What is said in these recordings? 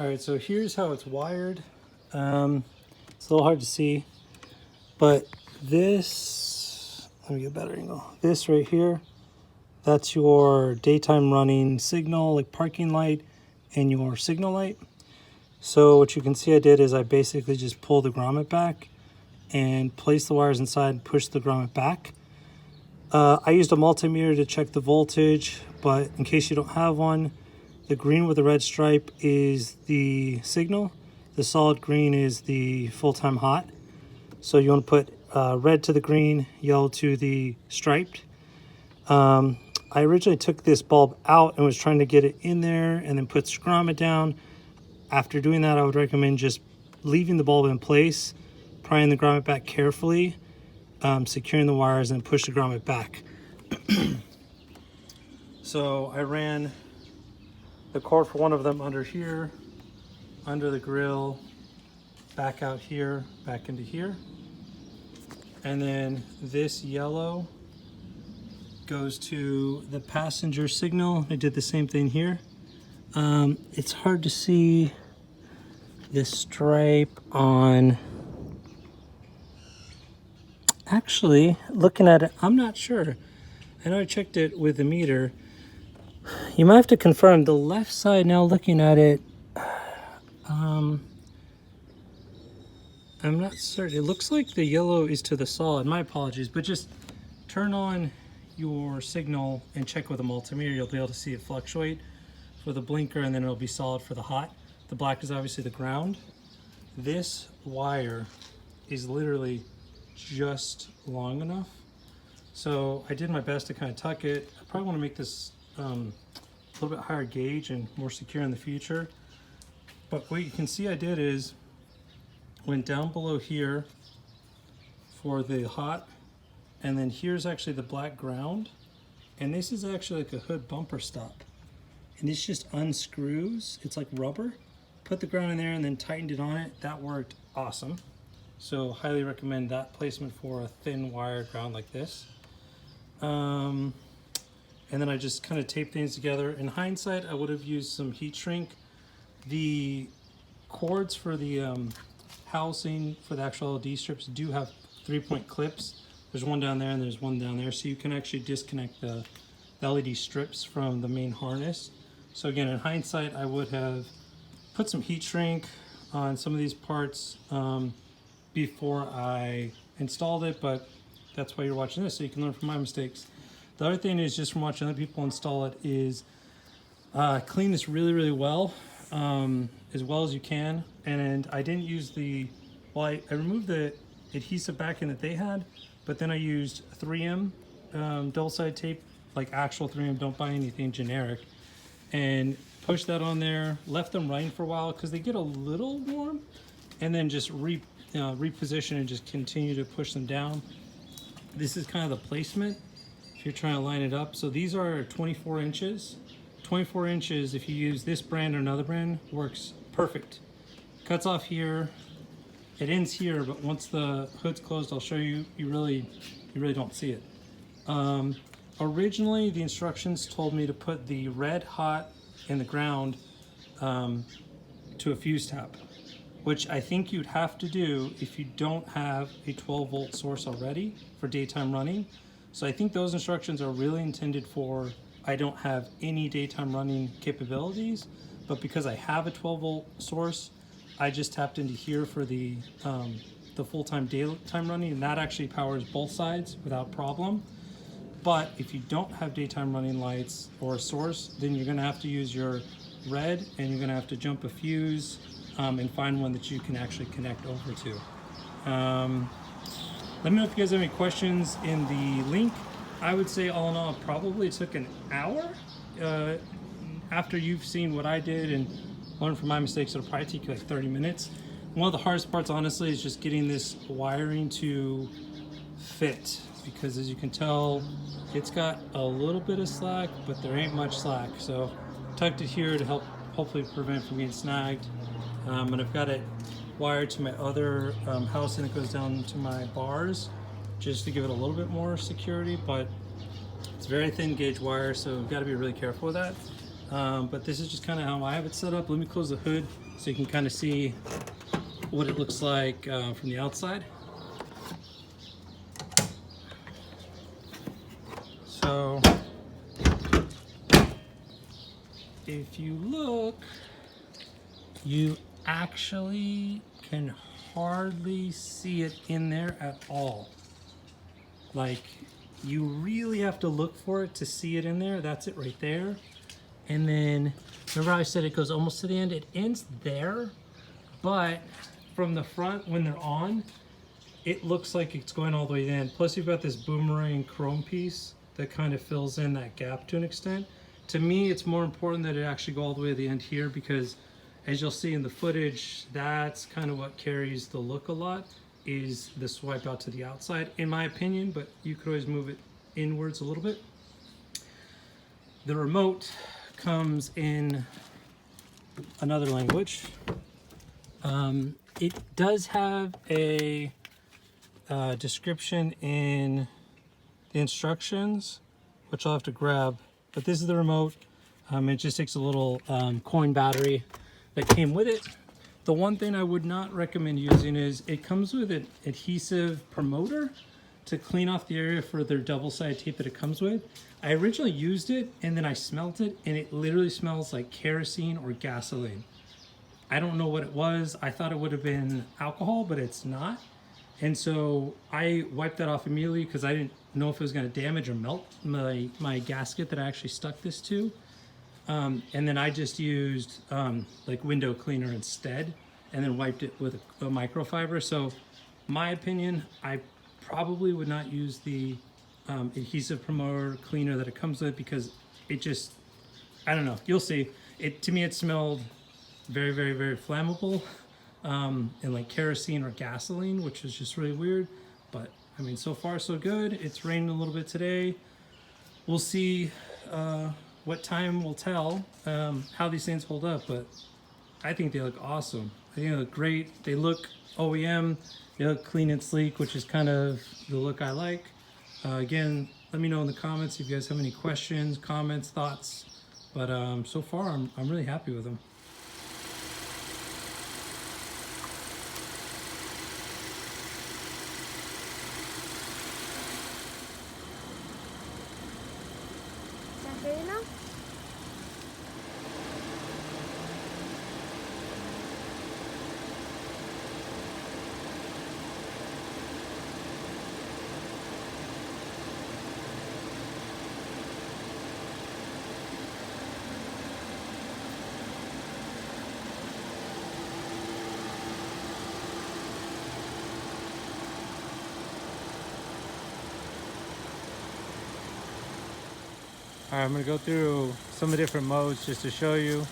All right, so here's how it's wired. It's a little hard to see, but this, let me get a better angle. This right here, that's your daytime running signal, like parking light, and your signal light. So what you can see I did is I basically just pulled the grommet back and placed the wires inside and pushed the grommet back. I used a multimeter to check the voltage, but in case you don't have one, the green with the red stripe is the signal. The solid green is the full-time hot. So you want to put red to the green, yellow to the striped. I originally took this bulb out and was trying to get it in there and then put grommet down. After doing that, I would recommend just leaving the bulb in place, prying the grommet back carefully, securing the wires, and push the grommet back. So I ran the cord for one of them under here, under the grill, back out here, back into here. And then this yellow goes to the passenger signal. I did the same thing here. It's hard to see this stripe on, actually, looking at it, I'm not sure. I know I checked it with the meter. You might have to confirm the left side now looking at it. I'm not certain. It looks like the yellow is to the solid. My apologies, but just turn on your signal and check with a multimeter. You'll be able to see it fluctuate for the blinker, and then it'll be solid for the hot. The black is obviously the ground. This wire is literally just long enough. So I did my best to kind of tuck it. I probably want to make this a little bit higher gauge and more secure in the future. But what you can see I did is went down below here for the hot, and then here's actually the black ground, and this is actually like a hood bumper stop, and this just unscrews. It's like rubber. Put the ground in there and then tightened it on it. That worked awesome. So highly recommend that placement for a thin wire ground like this. And then I just kind of taped things together. In hindsight, I would have used some heat shrink. The cords for the housing for the actual LED strips do have 3-point clips. There's one down there and there's one down there, so you can actually disconnect the LED strips from the main harness. So again, in hindsight, I would have put some heat shrink on some of these parts before I installed it, but that's why you're watching this, so you can learn from my mistakes. The other thing is, just from watching other people install it, is clean this really, really well as you can. And I didn't use the, well, I removed the adhesive backing that they had, but then I used 3M double-sided tape, like actual 3M, don't buy anything generic, and pushed that on there, left them running for a while because they get a little warm, and then just reposition and just continue to push them down. This is kind of the placement if you're trying to line it up. So these are 24 inches. 24 inches, if you use this brand or another brand, works perfect. Cuts off here, it ends here, but once the hood's closed, I'll show you, you really don't see it. Originally, the instructions told me to put the red hot in the ground to a fuse tap, which I think you'd have to do if you don't have a 12-volt source already for daytime running. So I think those instructions are really intended for, I don't have any daytime running capabilities, but because I have a 12-volt source, I just tapped into here for the full-time daytime running, and that actually powers both sides without problem. But if you don't have daytime running lights or a source, then you're gonna have to use your red, and you're gonna have to jump a fuse and find one that you can actually connect over to. Let me know if you guys have any questions in the link. I would say all in all, probably it took an hour. After you've seen what I did and learned from my mistakes, it'll probably take you like 30 minutes. One of the hardest parts, honestly, is just getting this wiring to fit, because as you can tell, it's got a little bit of slack, but there ain't much slack. So tucked it here to help hopefully prevent from being snagged. And I've got it wired to my other housing that goes down to my bars, just to give it a little bit more security, but it's very thin gauge wire, so you've got to be really careful with that. But this is just kind of how I have it set up. Let me close the hood so you can kind of see what it looks like from the outside. So if you look, you actually can hardly see it in there at all. Like, you really have to look for it to see it in there. That's it right there. And then, remember how I said it goes almost to the end? It ends there, but from the front, when they're on, it looks like it's going all the way in. Plus, you've got this boomerang chrome piece that kind of fills in that gap to an extent. To me, it's more important that it actually go all the way to the end here, because as you'll see in the footage, that's kind of what carries the look a lot, is the swipe out to the outside, in my opinion, but you could always move it inwards a little bit. The remote comes in another language. It does have a description in the instructions, which I'll have to grab, but this is the remote. It just takes a little coin battery that came with it. The one thing I would not recommend using is it comes with an adhesive promoter to clean off the area for their double-sided tape that it comes with. I originally used it and then I smelt it, and it literally smells like kerosene or gasoline. I don't know what it was. I thought it would have been alcohol, but it's not. And so I wiped that off immediately because I didn't know if it was going to damage or melt my gasket that I actually stuck this to. And then I just used like window cleaner instead, and then wiped it with a microfiber. So my opinion, I probably would not use the adhesive promoter cleaner that it comes with, because it just, I don't know, you'll see. To me, it smelled very, very, very flammable, and like kerosene or gasoline, which is just really weird. But I mean, so far so good. It's raining a little bit today. We'll see what time will tell how these things hold up, but I think they look awesome. I think they look great. They look OEM. They look clean and sleek, which is kind of the look I like. Again, let me know in the comments if you guys have any questions, comments, thoughts. But so far, I'm really happy with them. All right, I'm gonna go through some of the different modes just to show you.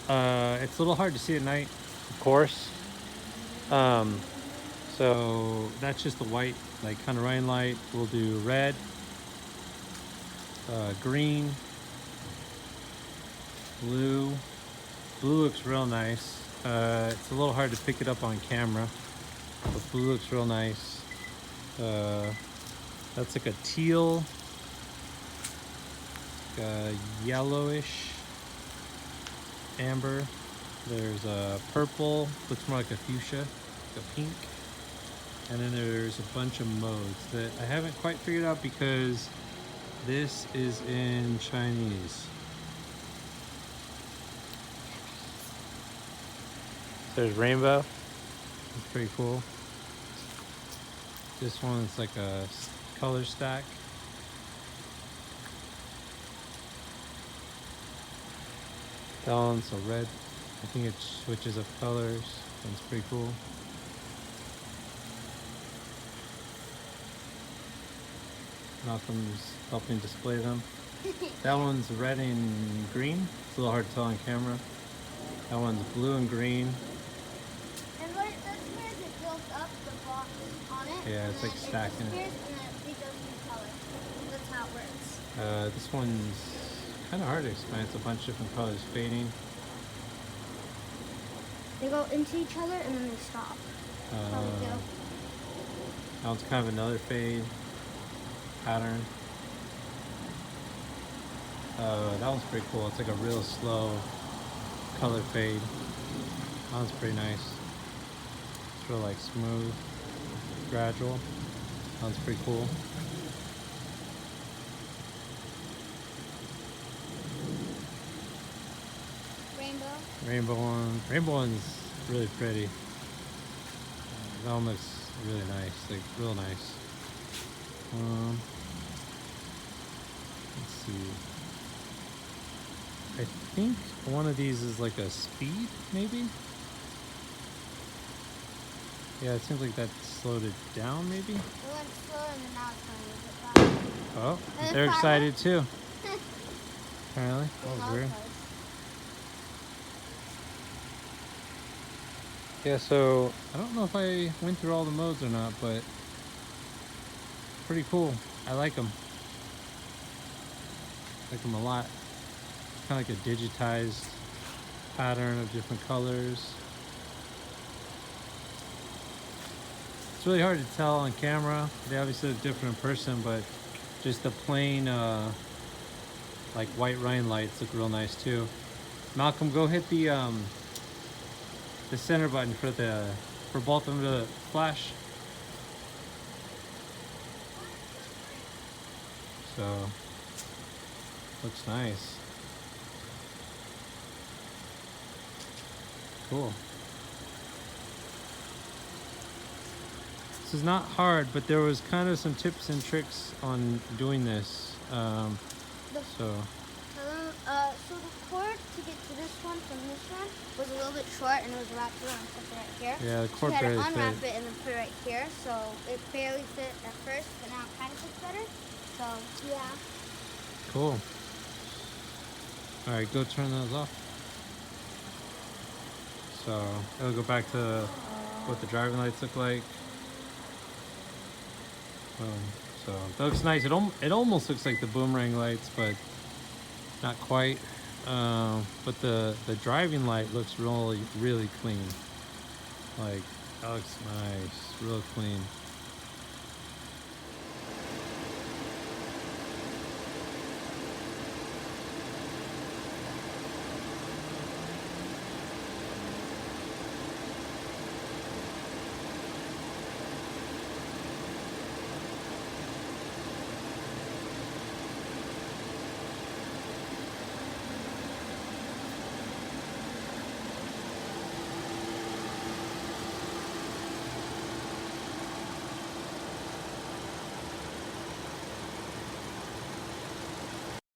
It's a little hard to see at night, of course. So that's just the white, like kind of rain light. We'll do red, green, blue. Blue looks real nice. It's a little hard to pick it up on camera, but blue looks real nice. That's like a teal, yellowish, amber. There's a purple, looks more like a fuchsia, like a pink. And then there's a bunch of modes that I haven't quite figured out because this is in Chinese. There's rainbow, it's pretty cool. This one's like a color stack. That one's a red. I think it switches up colors. That's pretty cool. Malcolm's helping display them. That one's red and green. It's a little hard to tell on camera. That one's blue and green. And that's where it builds up the box on it. Yeah, it's like stacking it. And then it goes in color. That's how it works. This one's kind of hard to explain. It's a bunch of different colors fading. They go into each other and then they stop. That's how they go. That one's kind of another fade pattern. That one's pretty cool. It's like a real slow color fade. That one's pretty nice. It's real like smooth, gradual. That one's pretty cool. Rainbow one's really pretty. That one looks really nice, like real nice. Let's see. I think one of these is like a speed, maybe? Yeah, it seems like that slowed it down, maybe? It went slow and then now it's going a little bit faster. Oh, And they're it's excited too. Apparently, that was weird. Yeah, so I don't know if I went through all the modes or not, but pretty cool. I like them. Like them a lot. Kind of like a digitized pattern of different colors. It's really hard to tell on camera. They obviously look different in person, but just the plain like white Rhine lights look real nice too. Malcolm, go hit the center button for both of them to flash. So looks nice. Cool. This is not hard, but there was kind of some tips and tricks on doing this. So the cord to get to this one from this one was a little bit short and it was wrapped around something right here. Yeah, the cord so you barely had to unwrap fit. it and then put it right here. So it barely fit at first, but now it kind of fits better. So yeah. Cool. All right, go turn those off. So it'll go back to what the driving lights look like. So that looks nice. It almost looks like the boomerang lights, but not quite. But the driving light looks really clean. Like that looks nice, real clean.